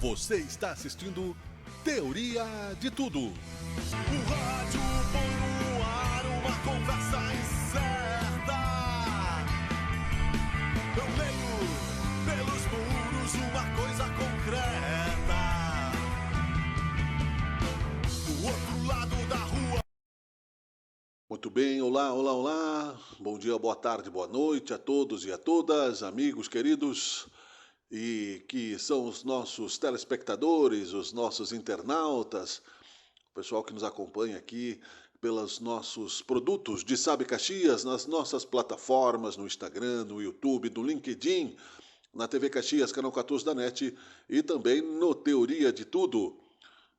Você está assistindo Teoria de Tudo. O rádio põe no ar uma conversa incerta. Eu leio pelos muros uma coisa concreta. Do outro lado da rua. Muito bem, olá, olá, olá. Bom dia, boa tarde, boa noite a todos e a todas, amigos queridos, e que são os nossos telespectadores, os nossos internautas, o pessoal que nos acompanha aqui pelos nossos produtos de Sabe Caxias, nas nossas plataformas, no Instagram, no YouTube, no LinkedIn, na TV Caxias, canal 14 da NET e também no Teoria de Tudo.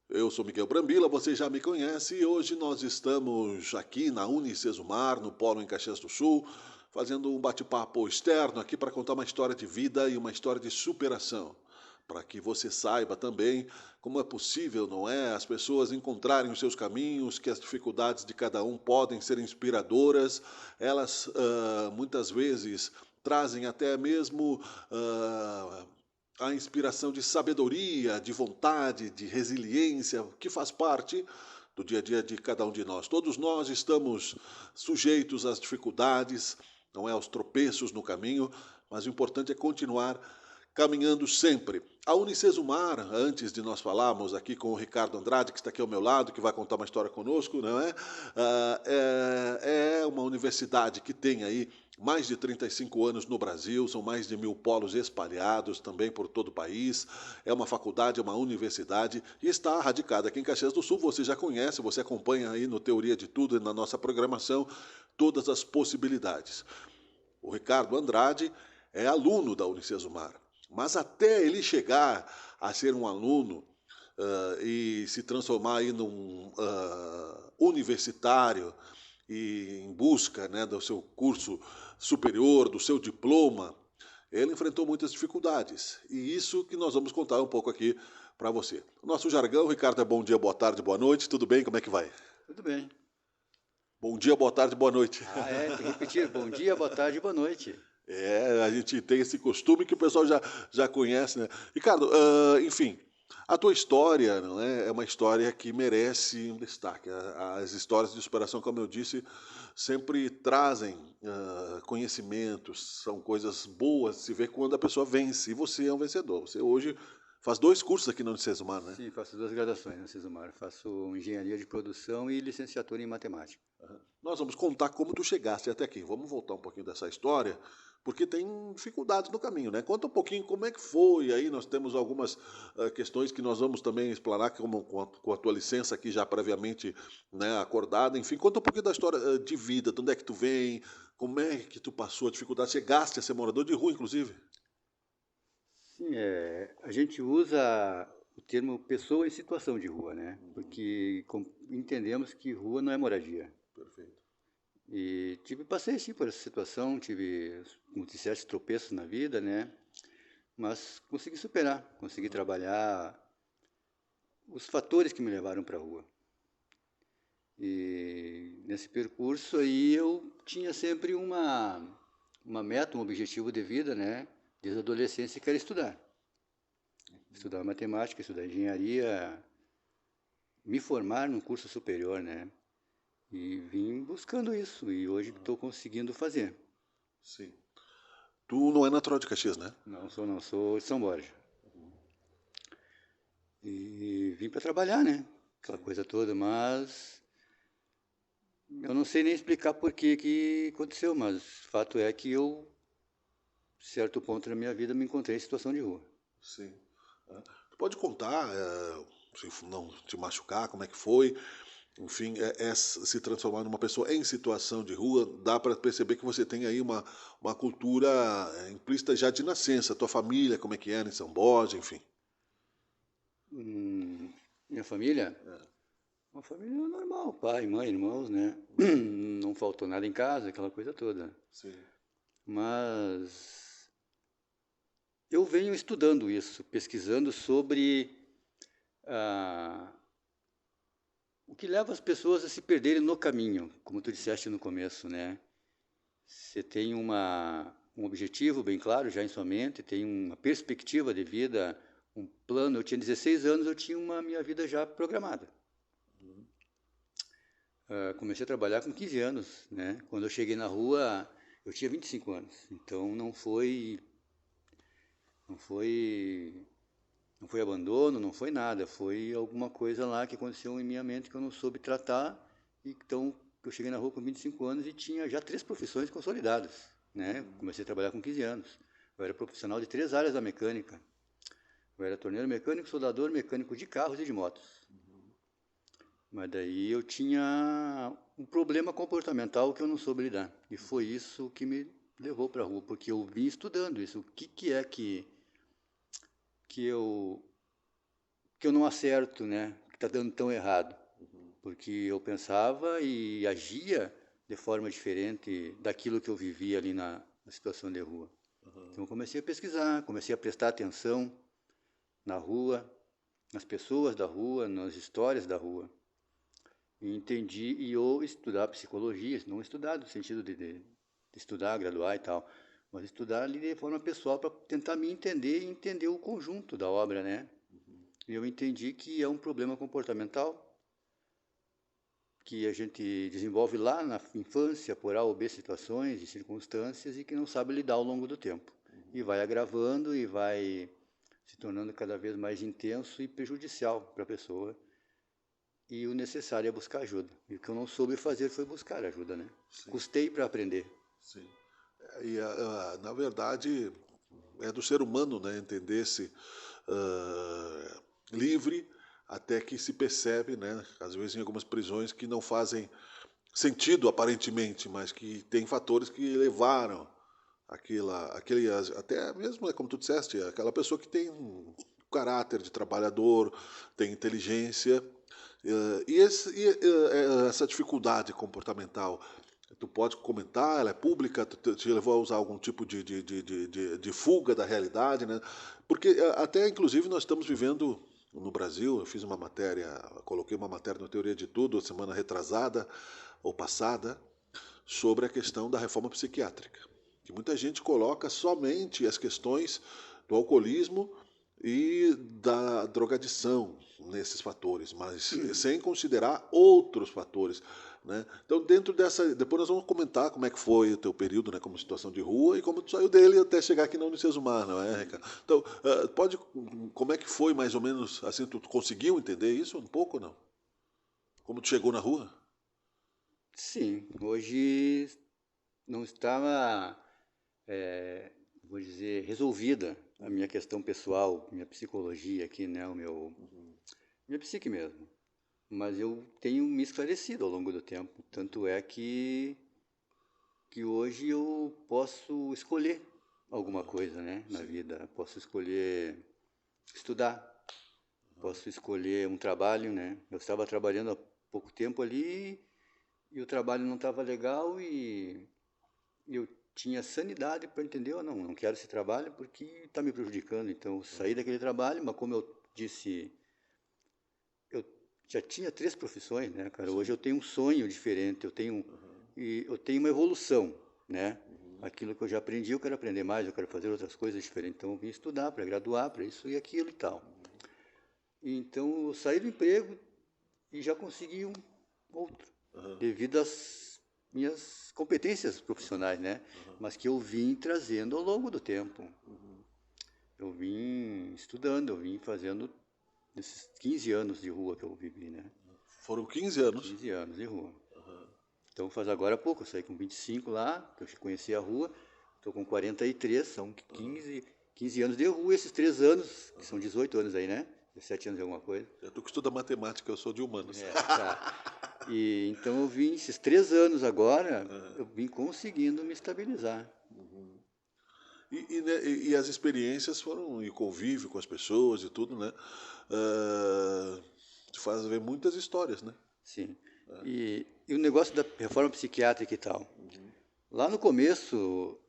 Eu sou Miguel Brambila, você já me conhece e hoje nós estamos aqui na Unicesumar, no Polo em Caxias do Sul, fazendo um bate-papo externo aqui para contar uma história de vida e uma história de superação. Para que você saiba também como é possível, não é, as pessoas encontrarem os seus caminhos, que as dificuldades de cada um podem ser inspiradoras, elas muitas vezes trazem até mesmo a inspiração de sabedoria, de vontade, de resiliência, que faz parte do dia a dia de cada um de nós. Todos nós estamos sujeitos às dificuldades, não é, aos tropeços no caminho, mas o importante é continuar caminhando sempre. A Unicesumar, antes de nós falarmos aqui com o Ricardo Andrade, que está aqui ao meu lado, que vai contar uma história conosco, não é? É uma universidade que tem aí mais de 35 anos no Brasil, são mais de 1.000 polos espalhados também por todo o país. É uma faculdade, é uma universidade e está radicada aqui em Caxias do Sul. Você já conhece, você acompanha aí no Teoria de Tudo e na nossa programação todas as possibilidades. O Ricardo Andrade é aluno da Unicesumar, mas até ele chegar a ser um aluno e se transformar aí num universitário e em busca, né, do seu curso superior, do seu diploma, ele enfrentou muitas dificuldades. E isso que nós vamos contar um pouco aqui para você. O nosso jargão, Ricardo, é bom dia, boa tarde, boa noite. Tudo bem? Como é que vai? Tudo bem. Bom dia, boa tarde, boa noite. Tem que repetir. Bom dia, boa tarde, boa noite. A gente tem esse costume que o pessoal já conhece, né? Ricardo, enfim, a tua história, não é uma história que merece um destaque. As histórias de superação, como eu disse, sempre trazem conhecimentos, são coisas boas de se ver quando a pessoa vence. E você é um vencedor. Você hoje faz 2 cursos aqui na Unicesumar, né? Sim, faço 2 graduações na Unicesumar. Faço engenharia de produção e licenciatura em matemática. Nós vamos contar como tu chegaste até aqui. Vamos voltar um pouquinho dessa história, porque tem dificuldades no caminho, né? Conta um pouquinho como é que foi. Aí nós temos algumas questões que nós vamos também explanar com a tua licença aqui já previamente, né, acordada. Enfim, conta um pouquinho da história de vida, de onde é que tu vem, como é que tu passou a dificuldade. Chegaste a ser morador de rua, inclusive. Sim, a gente usa o termo pessoa em situação de rua, né? Porque entendemos que rua não é moradia. Perfeito. E passei sim por essa situação, tive, como disseste, tropeços na vida, né? Mas consegui superar, consegui trabalhar os fatores que me levaram para a rua. E nesse percurso aí eu tinha sempre uma meta, um objetivo de vida, né? Desde a adolescência, que era estudar. Estudar matemática, estudar engenharia, me formar num curso superior, né? E vim buscando isso, e hoje estou conseguindo fazer. Sim. Tu não é natural de Caxias, né? Não, sou de São Borja. E vim para trabalhar, né? Aquela coisa toda, mas eu não sei nem explicar por que aconteceu, mas fato é que eu, certo ponto da minha vida, me encontrei em situação de rua. Sim. Tu pode contar, se não te machucar, como é que foi? Enfim, se transformar numa pessoa em situação de rua, dá para perceber que você tem aí uma cultura implícita já de nascença. Tua família, como é que era em São Borja, enfim. Minha família? Uma família normal, pai, mãe, irmãos, né? Não faltou nada em casa, aquela coisa toda. Sim. Mas eu venho estudando isso, pesquisando sobre o que leva as pessoas a se perderem no caminho, como tu disseste no começo, né? Você tem um objetivo bem claro já em sua mente, tem uma perspectiva de vida um plano. Eu tinha 16 anos, eu tinha uma minha vida já programada. Comecei a trabalhar com 15 anos, né? Quando eu cheguei na rua, eu tinha 25 anos. Então não foi abandono, não foi nada. Foi alguma coisa lá que aconteceu em minha mente que eu não soube tratar. Então eu cheguei na rua com 25 anos e tinha já 3 profissões consolidadas, né? Comecei a trabalhar com 15 anos. Eu era profissional de 3 áreas da mecânica. Eu era torneiro mecânico, soldador, mecânico de carros e de motos. Mas daí eu tinha um problema comportamental que eu não soube lidar. E foi isso que me levou para a rua, porque eu vim estudando isso. O que é que eu não acerto, né? Que está dando tão errado. Porque eu pensava e agia de forma diferente daquilo que eu vivia ali na situação de rua. Então eu comecei a pesquisar, comecei a prestar atenção na rua, nas pessoas da rua, nas histórias da rua. E entendi, e eu estudar psicologia, não estudar no sentido de estudar, graduar e tal, mas estudar ali de forma pessoal para tentar me entender e entender o conjunto da obra, né? E eu entendi que é um problema comportamental que a gente desenvolve lá na infância por A ou B situações e circunstâncias e que não sabe lidar ao longo do tempo. E vai agravando e vai se tornando cada vez mais intenso e prejudicial para a pessoa. E o necessário é buscar ajuda. E o que eu não soube fazer foi buscar ajuda, né? Sim. Custei para aprender. Sim. E, na verdade, é do ser humano, né, entender-se livre até que se percebe, né, às vezes em algumas prisões que não fazem sentido aparentemente, mas que tem fatores que levaram aquele, até mesmo, como tu disseste, aquela pessoa que tem um caráter de trabalhador, tem inteligência, essa dificuldade comportamental, tu pode comentar, ela é pública, te levou a usar algum tipo de fuga da realidade, né? Porque até, inclusive, nós estamos vivendo no Brasil, eu fiz uma matéria, coloquei uma matéria no Teoria de Tudo, semana retrasada ou passada, sobre a questão da reforma psiquiátrica. Que muita gente coloca somente as questões do alcoolismo e da drogadição nesses fatores, mas sem considerar outros fatores, né? Então, dentro dessa, depois nós vamos comentar como é que foi o teu período, né, como situação de rua e como tu saiu dele até chegar aqui na Unicesumar, não é, Ricardo? Então, como é que foi mais ou menos, assim, tu conseguiu entender isso um pouco ou não? Como tu chegou na rua? Sim, hoje não estava, vou dizer, resolvida a minha questão pessoal, minha psicologia aqui, né, minha psique mesmo. Mas eu tenho me esclarecido ao longo do tempo. Tanto é que hoje eu posso escolher alguma coisa, né, na vida. Posso escolher estudar, posso escolher um trabalho, né. Eu estava trabalhando há pouco tempo ali e o trabalho não estava legal e eu tinha sanidade para entender, não quero esse trabalho porque está me prejudicando. Então eu saí daquele trabalho, mas como eu disse, eu já tinha 3 profissões, né, cara? Hoje eu tenho um sonho diferente, eu tenho uma evolução, né? Aquilo que eu já aprendi, eu quero aprender mais, eu quero fazer outras coisas diferentes. Então eu vim estudar para graduar, para isso e aquilo e tal. Então eu saí do emprego e já consegui um outro, devido às minhas competências profissionais, né? Mas que eu vim trazendo ao longo do tempo. Eu vim estudando, eu vim fazendo nesses 15 anos de rua que eu vivi, né? Foram 15 anos? 15 anos de rua. Então faz agora pouco, eu saí com 25 lá, que eu conheci a rua, estou com 43, são 15 anos de rua, esses 3 anos, que são 18 anos aí, né? 17 anos de alguma coisa. Tu que estuda matemática, eu sou de humanos. Tá. E então eu vim, esses 3 anos agora, eu vim conseguindo me estabilizar. E as experiências foram, e convívio com as pessoas e tudo, né? Te faz ver muitas histórias, né? Sim. E o negócio da reforma psiquiátrica e tal. Lá no começo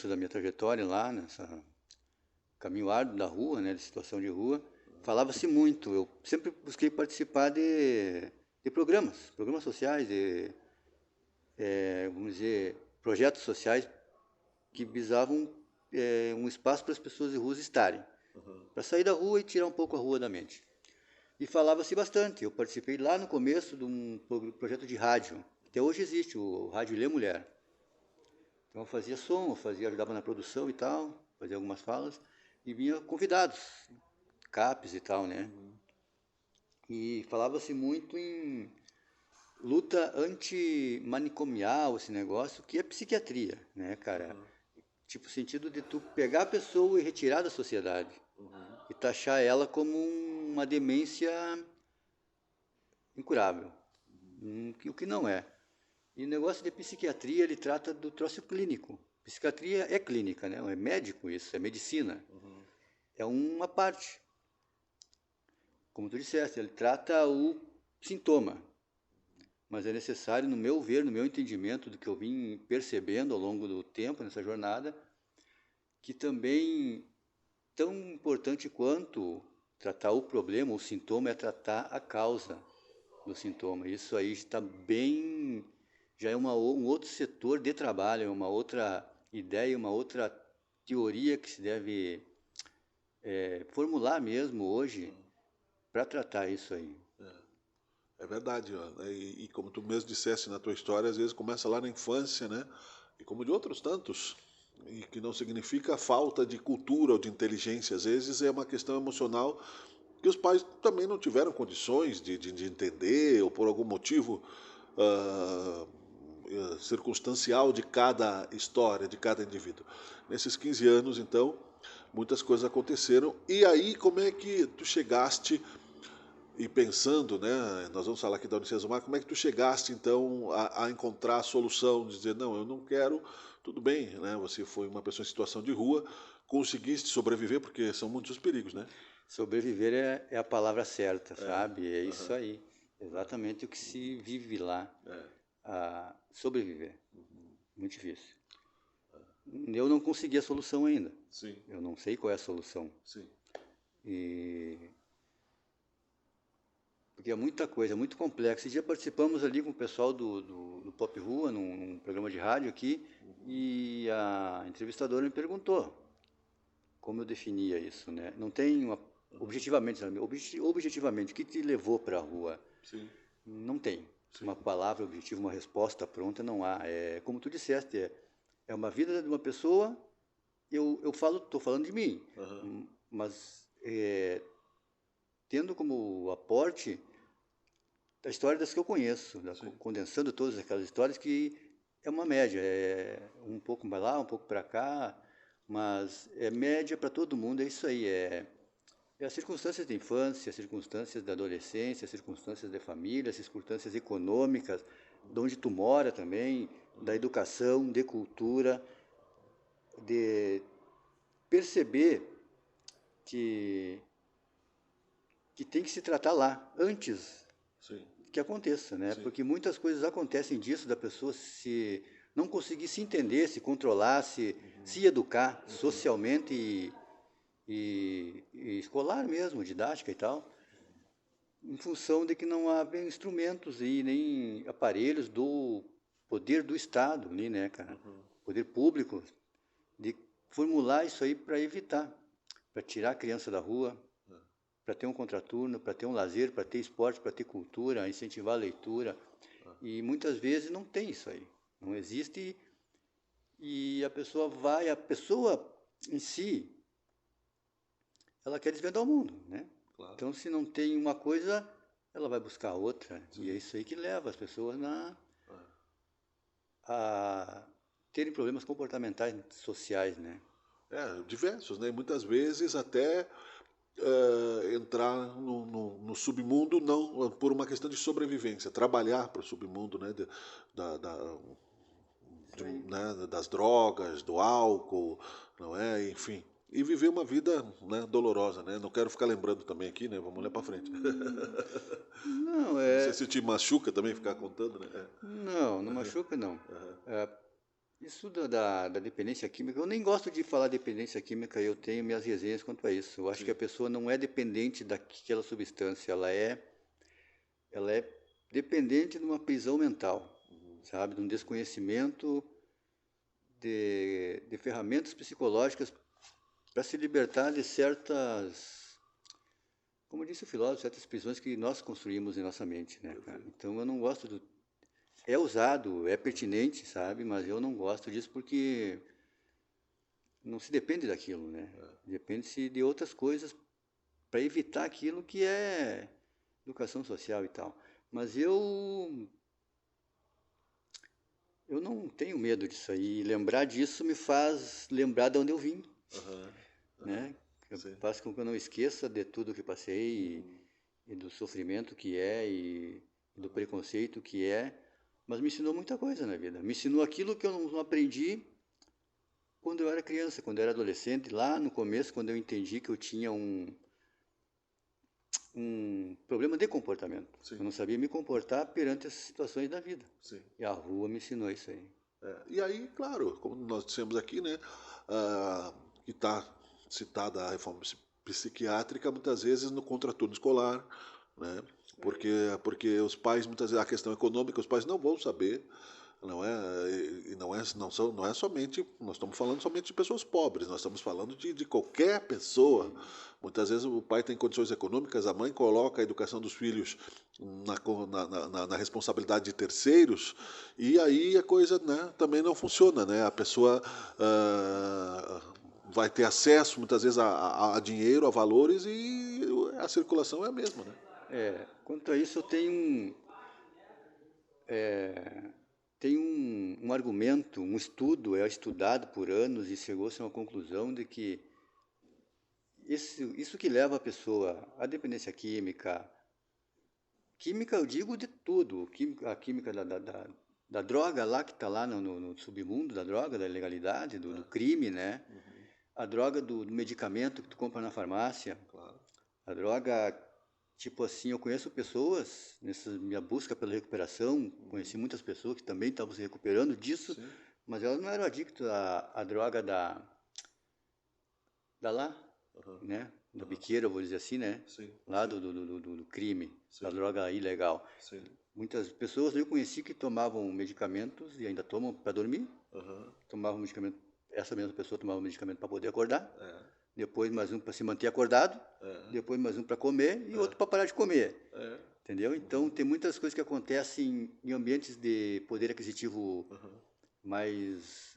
da minha trajetória lá, nessa caminho árduo da rua, né, de situação de rua, falava-se muito. Eu sempre busquei participar de programas sociais, vamos dizer, projetos sociais que visavam um espaço para as pessoas de rua estarem. para sair da rua e tirar um pouco a rua da mente. E falava-se bastante. Eu participei lá no começo de um projeto de rádio. Até hoje existe, o Rádio Lê Mulher. Então eu fazia som, ajudava na produção e tal, fazia algumas falas, e vinha convidados, CAPs e tal, né? E falava-se muito em luta antimanicomial, esse negócio, que é psiquiatria, né, cara? Tipo, o sentido de tu pegar a pessoa e retirar da sociedade. E taxar ela como uma demência incurável, o que não é. E o negócio de psiquiatria, ele trata do troço clínico. Psiquiatria é clínica, né? É médico isso, é medicina. É uma parte. Como tu disseste, ele trata o sintoma. Mas é necessário, no meu ver, no meu entendimento, do que eu vim percebendo ao longo do tempo, nessa jornada, que também, tão importante quanto tratar o problema, o sintoma, é tratar a causa do sintoma. Isso aí está bem, já é um outro setor de trabalho, é uma outra ideia, uma outra teoria que se deve formular mesmo hoje para tratar isso aí. É verdade, ó. E como tu mesmo disseste na tua história, às vezes começa lá na infância, né? E como de outros tantos, e que não significa falta de cultura ou de inteligência, às vezes é uma questão emocional que os pais também não tiveram condições de entender, ou por algum motivo circunstancial de cada história, de cada indivíduo. Nesses 15 anos, então, muitas coisas aconteceram. E aí, como é que tu chegaste, e pensando, né, nós vamos falar aqui da Unicesumar, como é que tu chegaste, então, a encontrar a solução, de dizer, não, eu não quero, tudo bem, né, você foi uma pessoa em situação de rua, conseguiste sobreviver, porque são muitos os perigos, né? Sobreviver é a palavra certa, sabe? É isso aí. Exatamente o que se vive lá. A sobreviver. Muito difícil. Eu não consegui a solução ainda. Sim. Eu não sei qual é a solução. Sim. Porque é muita coisa, é muito complexo. Esse dia participamos ali com o pessoal do Pop Rua, num programa de rádio aqui, e a entrevistadora me perguntou como eu definia isso, né? Não tem objetivamente, o que te levou para a rua? Sim. Não tem. Uma palavra objetiva, uma resposta pronta, não há. É, como tu disseste, é uma vida de uma pessoa, estou falando de mim, mas tendo como aporte a história das que eu conheço, condensando todas aquelas histórias, que é uma média, é um pouco para lá, um pouco para cá, mas é média para todo mundo, é isso aí, é as circunstâncias da infância, as circunstâncias da adolescência, as circunstâncias da família, as circunstâncias econômicas, de onde tu mora também, da educação, de cultura, de perceber que tem que se tratar lá, antes que aconteça, né? Porque muitas coisas acontecem disso, da pessoa se não conseguir se entender, se controlar, se educar socialmente e escolar mesmo, didática e tal, em função de que não há instrumentos e nem aparelhos do poder do Estado ali, né, cara? Poder público, de formular isso aí para evitar, para tirar a criança da rua, para ter um contraturno, para ter um lazer, para ter esporte, para ter cultura, incentivar a leitura. E muitas vezes não tem isso aí, não existe, e a pessoa em si, ela quer desvendar o mundo, né? Claro. Então, se não tem uma coisa, ela vai buscar outra. Sim. E é isso aí que leva as pessoas a terem problemas comportamentais sociais, né? Diversos, né? Muitas vezes até entrar no submundo, não por uma questão de sobrevivência, trabalhar para o submundo, né? Das drogas, do álcool, não é? Enfim. E viver uma vida, né, dolorosa, né? Não quero ficar lembrando também aqui, né? Vamos olhar para frente. Não sei se te machuca também ficar contando, né? Não machuca, não. Isso da dependência química, eu nem gosto de falar dependência química, eu tenho minhas resenhas quanto a isso. Eu acho que a pessoa não é dependente daquela substância, ela é dependente de uma prisão mental, sabe? De um desconhecimento de ferramentas psicológicas para se libertar de certas, como disse o filósofo, certas prisões que nós construímos em nossa mente, né, cara? Então eu não gosto do... É usado, é pertinente, sabe? Mas eu não gosto disso porque não se depende daquilo, né? Depende-se de outras coisas para evitar aquilo que é educação social e tal. Mas eu não tenho medo disso aí. Lembrar disso me faz lembrar de onde eu vim, Aham. né? Sim. Faz com que eu não esqueça de tudo que passei e do sofrimento que é e do preconceito que é. Mas me ensinou muita coisa na vida. Me ensinou aquilo que eu não aprendi quando eu era criança, quando eu era adolescente. Lá no começo, quando eu entendi que eu tinha um problema de comportamento. Sim. Eu não sabia me comportar perante as situações da vida. Sim. E a rua me ensinou isso aí. E aí, claro, como nós dissemos aqui, né, que está citada a reforma psiquiátrica, muitas vezes no contraturno escolar, né, porque os pais, muitas vezes, a questão econômica, os pais não vão saber, não é, e não é somente, nós estamos falando somente de pessoas pobres, nós estamos falando de qualquer pessoa. Muitas vezes o pai tem condições econômicas, a mãe coloca a educação dos filhos na responsabilidade de terceiros, e aí a coisa, né, também não funciona, né? A pessoa vai ter acesso muitas vezes a dinheiro, a valores, e a circulação é a mesma, né? Quanto a isso, eu tenho um argumento, um estudo, é estudado por anos e chegou-se a uma conclusão de que isso que leva a pessoa à dependência química, eu digo de tudo, a química da droga lá que está lá no submundo da droga, da ilegalidade, do crime, né? A droga do medicamento que tu compra na farmácia, Claro. a droga, tipo assim, eu conheço pessoas, nessa minha busca pela recuperação, conheci muitas pessoas que também estavam se recuperando disso, Sim. mas elas não eram adictas à droga da lá, né? Da biqueira, eu vou dizer assim, né? Sim. Lá do crime, Sim. da droga ilegal. Sim. Muitas pessoas eu conheci que tomavam medicamentos e ainda tomam para dormir, tomavam medicamento, essa mesma pessoa tomava medicamento para poder acordar, depois mais um para se manter acordado, depois mais um para comer e outro para parar de comer. Entendeu? Então tem muitas coisas que acontecem em ambientes de poder aquisitivo mais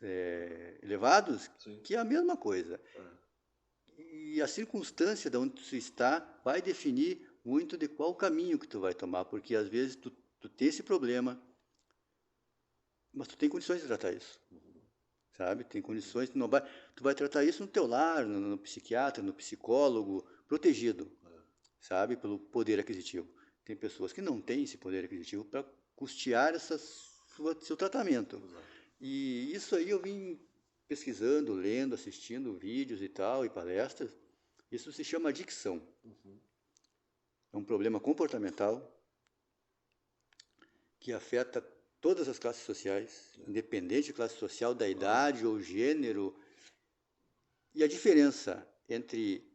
elevados, Sim. que é a mesma coisa. E a circunstância de onde tu está vai definir muito de qual caminho que tu vai tomar, porque às vezes tu tem esse problema, mas tu tem condições de tratar isso. Sabe? Tem condições, tu vai tratar isso no teu lar, no psiquiatra, no psicólogo, protegido, sabe? Pelo poder aquisitivo. Tem pessoas que não têm esse poder aquisitivo para custear seu tratamento. E isso aí eu vim pesquisando, lendo, assistindo vídeos e tal, e palestras. Isso se chama adicção. É um problema comportamental que afeta todas as classes sociais, independente de classe social, da idade ou gênero. E a diferença entre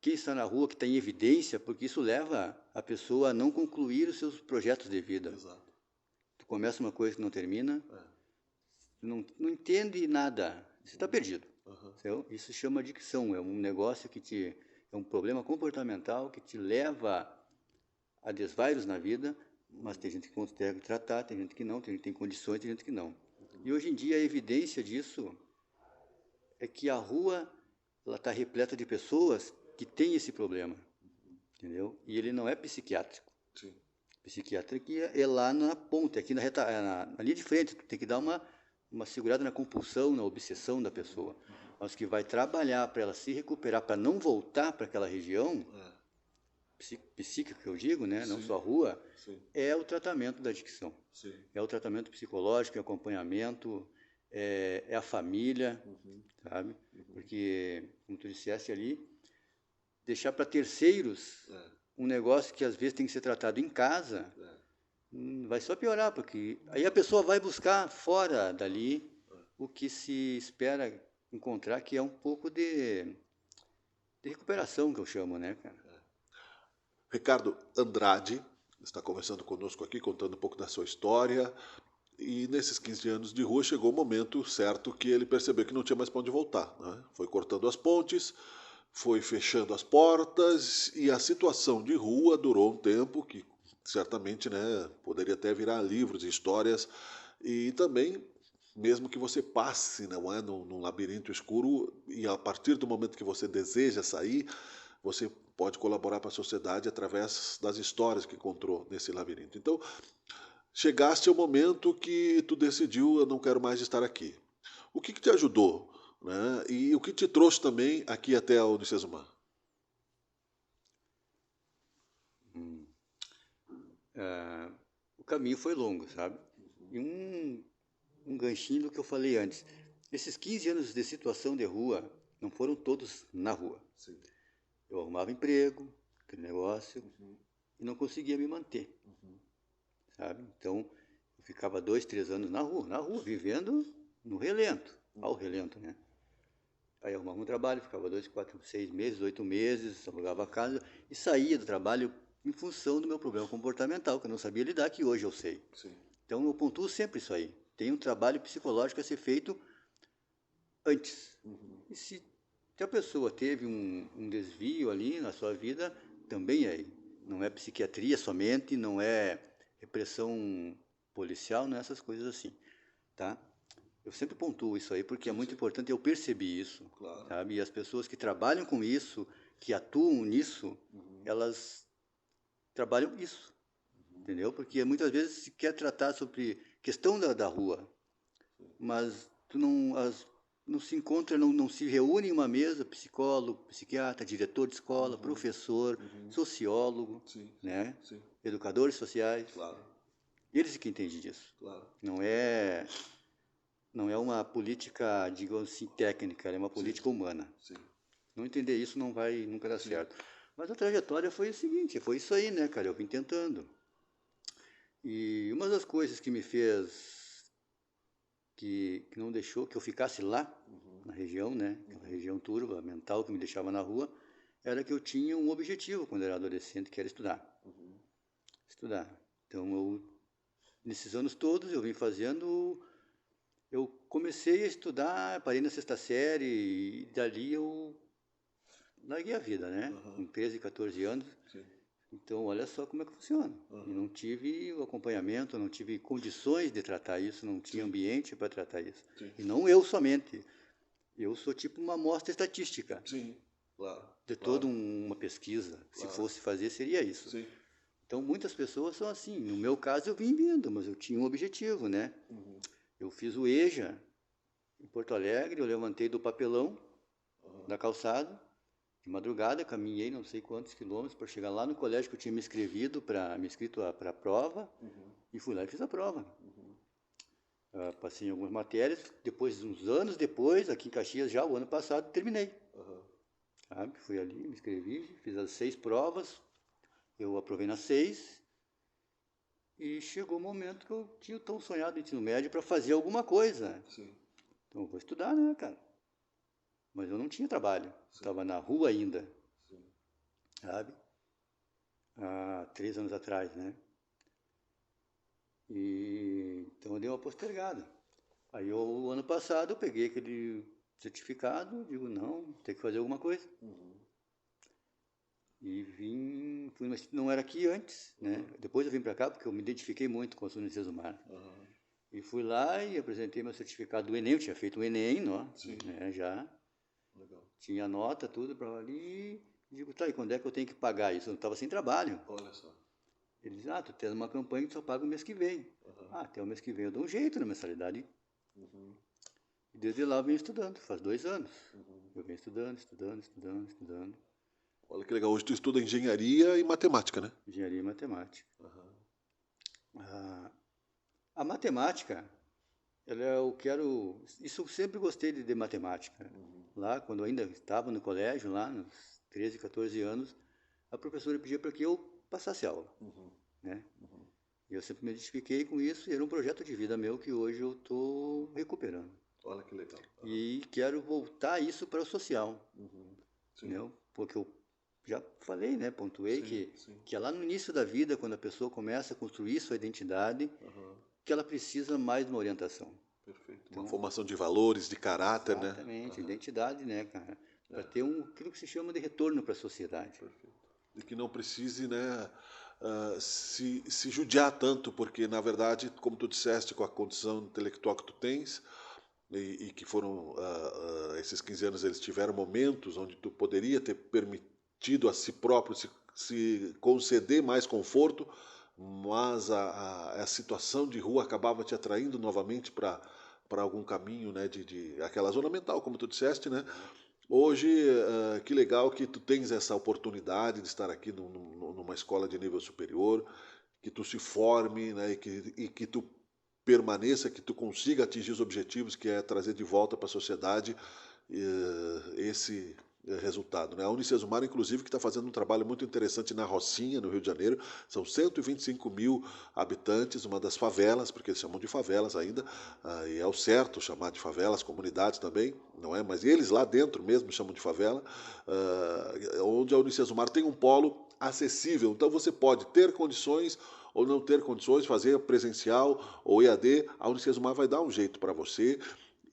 quem está na rua, que está em evidência, porque isso leva a pessoa a não concluir os seus projetos de vida. Exato. Tu começa uma coisa que não termina, não entende nada, você está perdido. Então, isso se chama adicção, é um negócio é um problema comportamental que te leva a desvairos na vida, mas tem gente que consegue tratar, tem gente que não, tem gente que tem condições, tem gente que não. E hoje em dia a evidência disso é que a rua está repleta de pessoas que têm esse problema, entendeu? E ele não é psiquiátrico. Sim. Psiquiátrico é lá na ponta, aqui na linha de frente, tu tem que dar uma segurada na compulsão, na obsessão da pessoa. Mas que vai trabalhar para ela se recuperar, para não voltar para aquela região psíquica que eu digo, né? Não só a rua, é o tratamento da adicção. Sim. É o tratamento psicológico, é o acompanhamento, é a família, sabe? Porque, como tu disseste ali, deixar para terceiros um negócio que às vezes tem que ser tratado em casa, vai só piorar, porque aí a pessoa vai buscar fora dali o que se espera encontrar, que é um pouco de recuperação, que eu chamo, né, cara? Ricardo Andrade está conversando conosco aqui, contando um pouco da sua história. E nesses 15 anos de rua chegou o momento certo que ele percebeu que não tinha mais para onde voltar, né? Foi cortando as pontes, foi fechando as portas e a situação de rua durou um tempo que certamente, né, poderia até virar livros, histórias e também mesmo que você passe, não é, num labirinto escuro e a partir do momento que você deseja sair, você pode colaborar para a sociedade através das histórias que encontrou nesse labirinto. Então, chegaste ao momento que tu decidiu, eu não quero mais estar aqui. O que te ajudou, né? E o que te trouxe também aqui até a Unicesumar? O caminho foi longo, sabe? E um ganchinho do que eu falei antes. Esses 15 anos de situação de rua não foram todos na rua. Sim. Eu arrumava emprego, aquele negócio, e não conseguia me manter, sabe? Então, eu ficava 2, 3 anos na rua, vivendo no relento, ao relento, né? Aí eu arrumava um trabalho, ficava 2, 4, 6 meses, 8 meses, alugava a casa e saía do trabalho em função do meu problema comportamental, que eu não sabia lidar, que hoje eu sei. Sim. Então, eu pontuo sempre isso aí. Tem um trabalho psicológico a ser feito antes. E se a pessoa teve um desvio ali na sua vida, também é. Não é psiquiatria somente, não é repressão policial, não é essas coisas assim, tá? Eu sempre pontuo isso aí porque é muito importante, eu percebi isso, Claro. sabe? E as pessoas que trabalham com isso, que atuam nisso, elas trabalham isso, entendeu? Porque muitas vezes se quer tratar sobre questão da rua, mas tu não se encontra, não se reúne em uma mesa, psicólogo, psiquiatra, diretor de escola, professor, sociólogo, Sim. né? Sim. Educadores sociais. Claro. Eles que entendem disso. Claro. Não é uma política, digamos assim, técnica, é uma política humana. Sim. Não entender isso não vai nunca dar certo. Mas a trajetória foi o seguinte, foi isso aí, né, cara? Eu vim tentando. E uma das coisas que me fez, que não deixou que eu ficasse lá, na região, né, aquela região turva, mental, que me deixava na rua, era que eu tinha um objetivo quando eu era adolescente, que era estudar. Estudar. Então, nesses anos todos, eu vim fazendo... Eu comecei a estudar, parei na 6ª série, e dali eu larguei a vida, né? Com 13, 14 anos. Sim. Então, olha só como é que funciona. E não tive o acompanhamento, não tive condições de tratar isso, não tinha ambiente para tratar isso. Sim. E não eu somente. Eu sou tipo uma amostra estatística Sim. Claro. de toda uma pesquisa. Se fosse fazer, seria isso. Sim. Então, muitas pessoas são assim. No meu caso, eu vim vindo, mas eu tinha um objetivo, né? Eu fiz o EJA em Porto Alegre, eu levantei do papelão da calçada, de madrugada, caminhei não sei quantos quilômetros para chegar lá no colégio que eu tinha me inscrito para a prova, e fui lá e fiz a prova. Passei em algumas matérias, depois, uns anos depois, aqui em Caxias, já o ano passado, terminei. Sabe? Fui ali, me inscrevi, fiz as 6 provas, eu aprovei nas 6, e chegou o momento que eu tinha tão sonhado ensino médio para fazer alguma coisa. Sim. Então, eu vou estudar, né, cara? Mas eu não tinha trabalho. Estava na rua ainda. Sim. Sabe? Há 3 anos atrás, né? E então eu dei uma postergada. Aí, o ano passado, eu peguei aquele certificado, digo, não, tem que fazer alguma coisa. E vim, mas não era aqui antes, né? Depois eu vim para cá porque eu me identifiquei muito com a Unicesumar. E fui lá e apresentei meu certificado do Enem, eu tinha feito o Enem, não? Né, já. Legal. Tinha nota, tudo para ali. E digo, tá, e quando é que eu tenho que pagar isso? Eu não estava sem trabalho. Olha só. Ele diz, tu tens uma campanha que só paga o mês que vem. Até o mês que vem eu dou um jeito na mensalidade. E desde lá eu venho estudando, faz 2 anos. Eu venho estudando. Olha que legal, hoje tu estuda engenharia e matemática, né? Engenharia e matemática. A matemática, eu quero... Isso eu sempre gostei de matemática. Lá, quando eu ainda estava no colégio, lá nos 13, 14 anos, a professora pedia para que eu passasse aula. Né? E eu sempre me identifiquei com isso, e era um projeto de vida meu que hoje eu estou recuperando. Olha que legal. E quero voltar isso para o social. Entendeu? Porque eu já falei, né, pontuei que é lá no início da vida, quando a pessoa começa a construir sua identidade, que ela precisa mais de uma orientação. Perfeito. Uma formação de valores, de caráter, né? Exatamente, identidade, né, cara? Para ter aquilo que se chama de retorno para a sociedade. E que não precise, né, se judiar tanto, porque, na verdade, como tu disseste, com a condição intelectual que tu tens, e que foram, esses 15 anos, eles tiveram momentos onde tu poderia ter permitido a si próprio se conceder mais conforto, mas a situação de rua acabava te atraindo novamente para algum caminho, né, de aquela zona mental, como tu disseste, né? Hoje, que legal que tu tens essa oportunidade de estar aqui numa escola de nível superior, que tu se forme, né, e que tu permaneça, que tu consiga atingir os objetivos, que é trazer de volta para a sociedade esse resultado, né? A Unicesumar, inclusive, que está fazendo um trabalho muito interessante na Rocinha, no Rio de Janeiro. São 125 mil habitantes, uma das favelas, porque eles chamam de favelas ainda, e é o certo chamar de favelas, comunidades também, não é? Mas eles lá dentro mesmo chamam de favela, onde a Unicesumar tem um polo acessível. Então você pode ter condições ou não ter condições, fazer presencial ou EAD, a Unicesumar vai dar um jeito para você.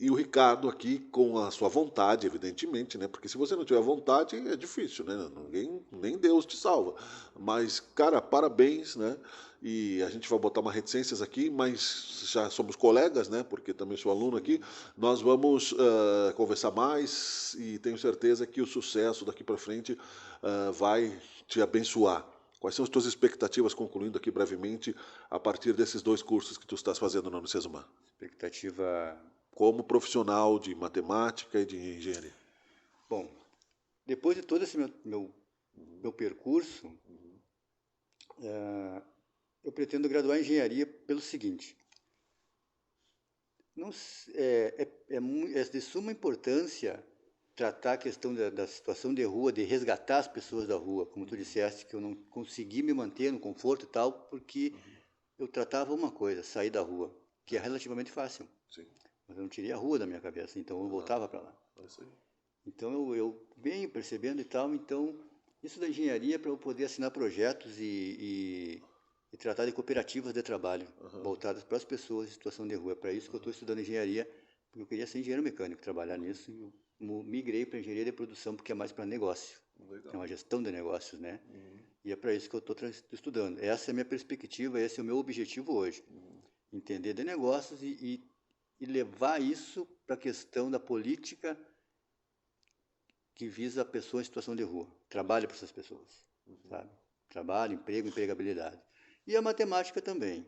E o Ricardo aqui, com a sua vontade, evidentemente, né? Porque se você não tiver vontade, é difícil, né? Nem Deus te salva. Mas, cara, parabéns, né? E a gente vai botar uma reticências aqui, mas já somos colegas, né? Porque também sou aluno aqui. Nós vamos conversar mais e tenho certeza que o sucesso daqui para frente vai te abençoar. Quais são as tuas expectativas, concluindo aqui brevemente, a partir desses 2 cursos que tu estás fazendo na Unicesumar? Expectativa. Como profissional de matemática e de engenharia. Bom, depois de todo esse meu percurso, eu pretendo graduar em engenharia pelo seguinte. Não, é de suma importância tratar a questão da situação de rua, de resgatar as pessoas da rua, como tu disseste, que eu não consegui me manter no conforto e tal, porque eu tratava uma coisa, sair da rua, que é relativamente fácil. Sim. Mas eu não tirei a rua da minha cabeça, então eu voltava para lá. Então eu venho percebendo e tal, então isso da engenharia para eu poder assinar projetos e tratar de cooperativas de trabalho voltadas para as pessoas em situação de rua. É para isso que eu estou estudando engenharia, porque eu queria ser engenheiro mecânico, trabalhar nisso, e eu migrei para engenharia de produção, porque é mais para negócio. Legal. É uma gestão de negócios, né? E é para isso que eu estou estudando. Essa é a minha perspectiva, esse é o meu objetivo hoje. Entender de negócios e levar isso para a questão da política que visa a pessoa em situação de rua. Trabalho para essas pessoas, sabe? Trabalho, emprego, empregabilidade. E a matemática também,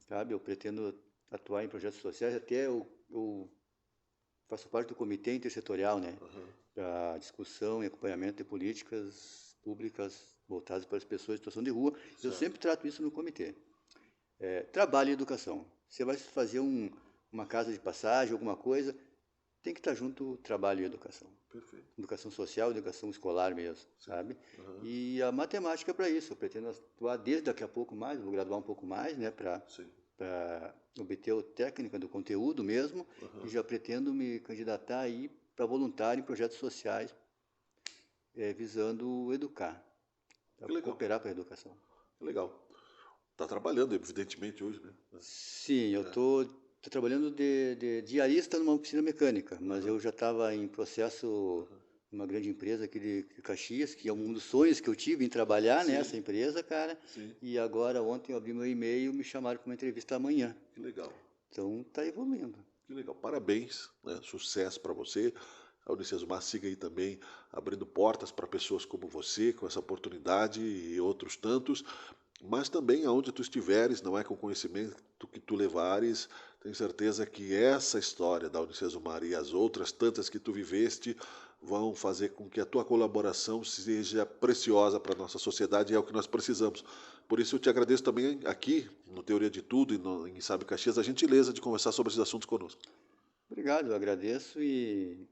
sabe? Eu pretendo atuar em projetos sociais, até eu faço parte do comitê intersetorial, né? Para discussão e acompanhamento de políticas públicas voltadas para as pessoas em situação de rua. Eu sempre trato isso no comitê. Trabalho e educação. Você vai fazer uma casa de passagem, alguma coisa, tem que estar junto trabalho e educação. Perfeito. Educação social, educação escolar mesmo, sabe? E a matemática é para isso. Eu pretendo atuar desde daqui a pouco mais, vou graduar um pouco mais, né, para obter a técnica do conteúdo mesmo, e já pretendo me candidatar aí para voluntário em projetos sociais, visando educar, cooperar para a educação. Legal. Está trabalhando, evidentemente, hoje, né? Sim, eu estou trabalhando de diarista numa oficina mecânica, mas eu já estava em processo numa grande empresa aqui de Caxias, que é um dos sonhos que eu tive em trabalhar nessa empresa, cara. E agora, ontem, eu abri meu e-mail e me chamaram para uma entrevista amanhã. Que legal. Então, está evoluindo. Que legal. Parabéns, né? Sucesso para você. A Unicesumar siga aí também abrindo portas para pessoas como você, com essa oportunidade e outros tantos. Mas também aonde tu estiveres, não é, com o conhecimento que tu levares, tenho certeza que essa história da Unicesumar e as outras tantas que tu viveste vão fazer com que a tua colaboração seja preciosa para a nossa sociedade, e é o que nós precisamos. Por isso eu te agradeço também aqui, no Teoria de Tudo e em Sábio Caxias, a gentileza de conversar sobre esses assuntos conosco. Obrigado, eu agradeço e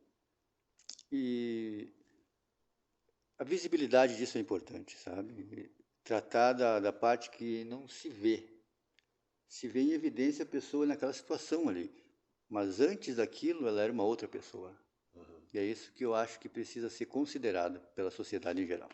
a visibilidade disso é importante, sabe? Tratar da parte que não se vê. Se vê em evidência a pessoa naquela situação ali. Mas antes daquilo, ela era uma outra pessoa. E é isso que eu acho que precisa ser considerado pela sociedade em geral.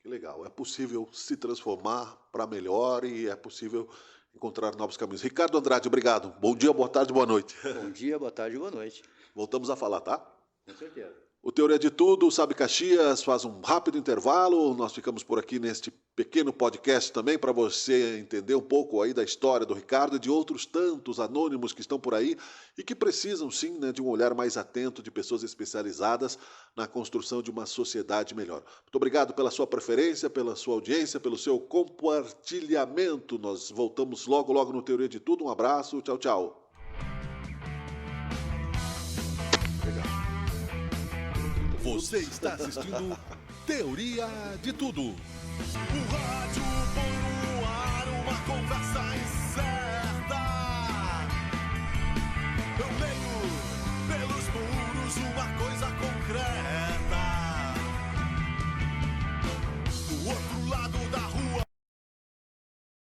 Que legal. É possível se transformar para melhor e é possível encontrar novos caminhos. Ricardo Andrade, obrigado. Bom dia, boa tarde, boa noite. Bom dia, boa tarde, boa noite. Voltamos a falar, tá? Com certeza. O Teoria de Tudo, Sabe Caxias, faz um rápido intervalo. Nós ficamos por aqui neste pequeno podcast também para você entender um pouco aí da história do Ricardo e de outros tantos anônimos que estão por aí e que precisam sim, né, de um olhar mais atento de pessoas especializadas na construção de uma sociedade melhor. Muito obrigado pela sua preferência, pela sua audiência, pelo seu compartilhamento. Nós voltamos logo no Teoria de Tudo. Um abraço, tchau, tchau. Você está assistindo Teoria de Tudo. O rádio põe no ar uma conversa em sério.